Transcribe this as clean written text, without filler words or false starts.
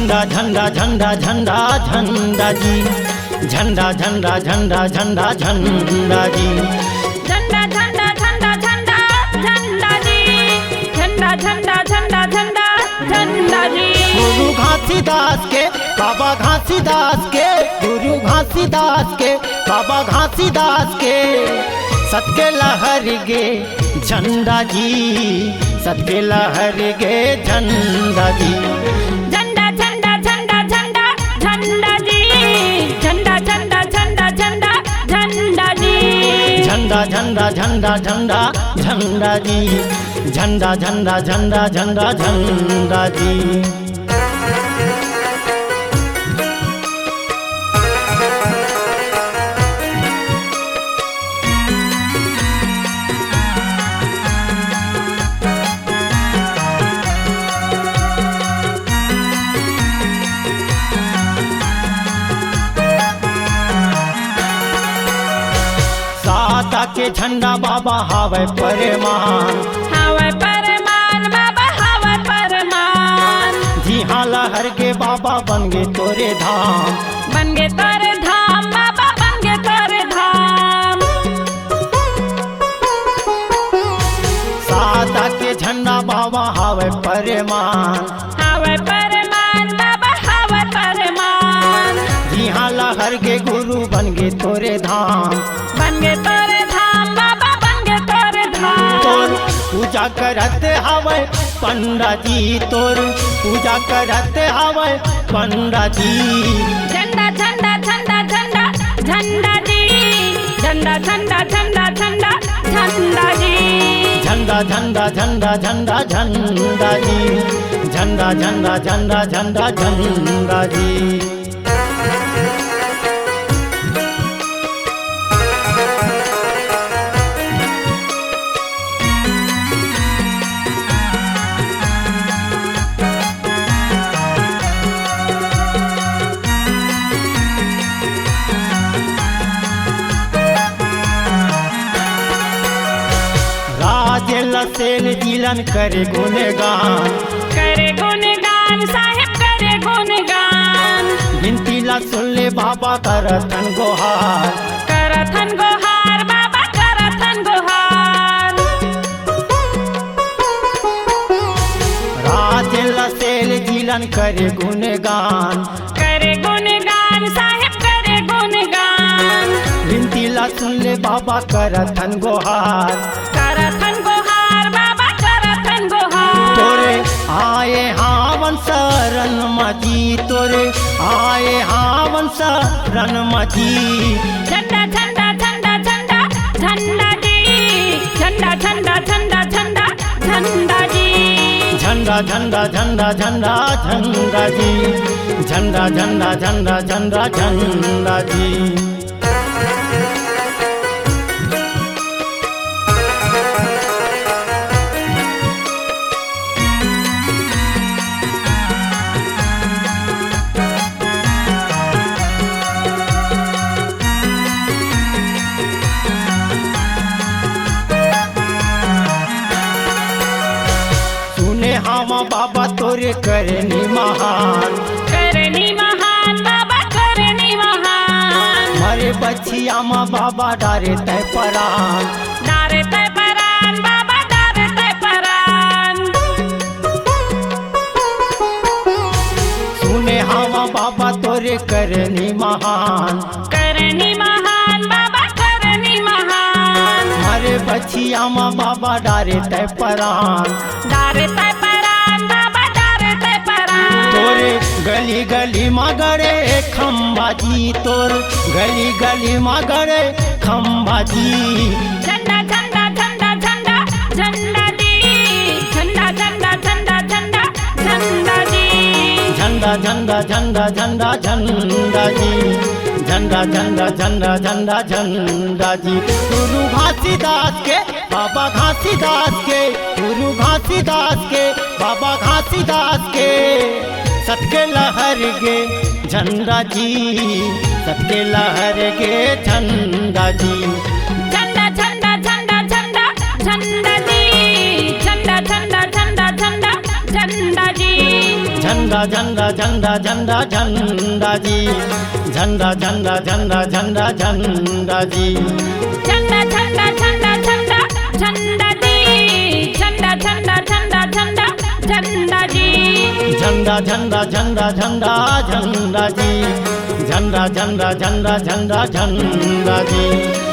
झंडा झंडा झंडा झंडा झंडा जी, झंडा झंडा झंडा झंडा झंडा जी, झंडा झंडा झंडा झंडा झंडा जी, झंडा झंडा झंडा झंडा झंडा जी। गुरु घासीदास के बाबा घासीदास के, गुरु घासीदास के बाबा घासीदास के, सत्य लहर गे झंडा जी, सत्य लहर गे झंडा जी, झंडा झंडा झंडा झंडा झंडा जी, झंडा झंडा झंडा झंडा झंडा जी, झंडा झंडा झंडा झंडा झंडा जी, झंडा झंडा झंडा झंडा झंडा जी। साता के झंडा बाबा हावे परमान, हावे परमान बाबा हावे परमान, जी हाँ लहर के बाबा बन गे तोरे धाम, बन गे तोरे धाम बाबा बन गे तोरे धाम। साता के झंडा बाबा हावे परमान, हावे परमान बाबा हावे परमान, जी हाँ लहर के गुरु बन गे तोरे धाम, बन गे तोरे धाम बाबा बन गे तोरे धाम। तोर पूजा करत हवे पंडा जी, तोर पूजा करत हवे पंडा जी, झंडा झंडा झंडा झंडा झंडा जी, झंडा झंडा झंडा झंडा झंडा जी, झंडा झंडा झंडा झंडा झंडा जी, झंडा झंडा झंडा झंडा झंडा जी। सेन जिलन करे गुणगान, करे गुणगान साहिब करे गुणगान, बिनती ला सुन ले बाबा करथन गोहार, करथन गोहार बाबा करथन गोहार। राजेला सेन जिलन करे गुणगान, करे गुणगान साहिब करे गुणगान, बिनती ला सुन ले बाबा करथन गोहार, करथन गोहार बाबा करथन गोहार। तोरे आए हावन शरण मजी, तोरे आए हावन शरण मजी, झंडा झंडा झंडा झंडा झंडा जी, झंडा झंडा झंडा झंडा झंडा जी, झंडा झंडा झंडा झंडा झंडा जी, झंडा झंडा झंडा झंडा झंडा जी। हामा बाबा तोरे करनी महान, करनी महान बाबा करनी महान, मरे बच्चिया माँ बाबा डारे तय परान, डारे तय परान बाबा डारे तय परान। सुने हामा बाबा तोरे करनी महान, करनी महान बाबा करनी महान, मरे बच्चिया माँ बाबा डारे तय परान, डारे तय परान बाबा डारे तय परान। तोरे गली गली मगरे खम्बा जी, तोर गली गली मगरे खम्बा जी, झंडा झंडा झंडा झंडा झंडा जी, झंडा झंडा झंडा झंडा झंडा जी, झंडा झंडा झंडा झंडा झंडा जी, झंडा झंडा झंडा झंडा झंडा जी। गुरु घासीदास के बाबा घासीदास के, गुरु घासीदास के बाबा घासीदास के, सत्य लहर गे झंडा जी, सत्य लहर गे झंडा जी, झंडा झंडा झंडा झंडा झंडा जी, झंडा झंडा झंडा झंडा झंडा जी, झंडा झंडा झंडा झंडा झंडा जी झंडा झंडा झंडा झंडा झंडा जी झंडा झंडा झंडा झंडा झंडा दी झंडा झंडा झंडा झंडा झंडा जी झंडा झंडा झंडा झंडा झंडा जी झंडा झंडा झंडा झंडा झंडा जी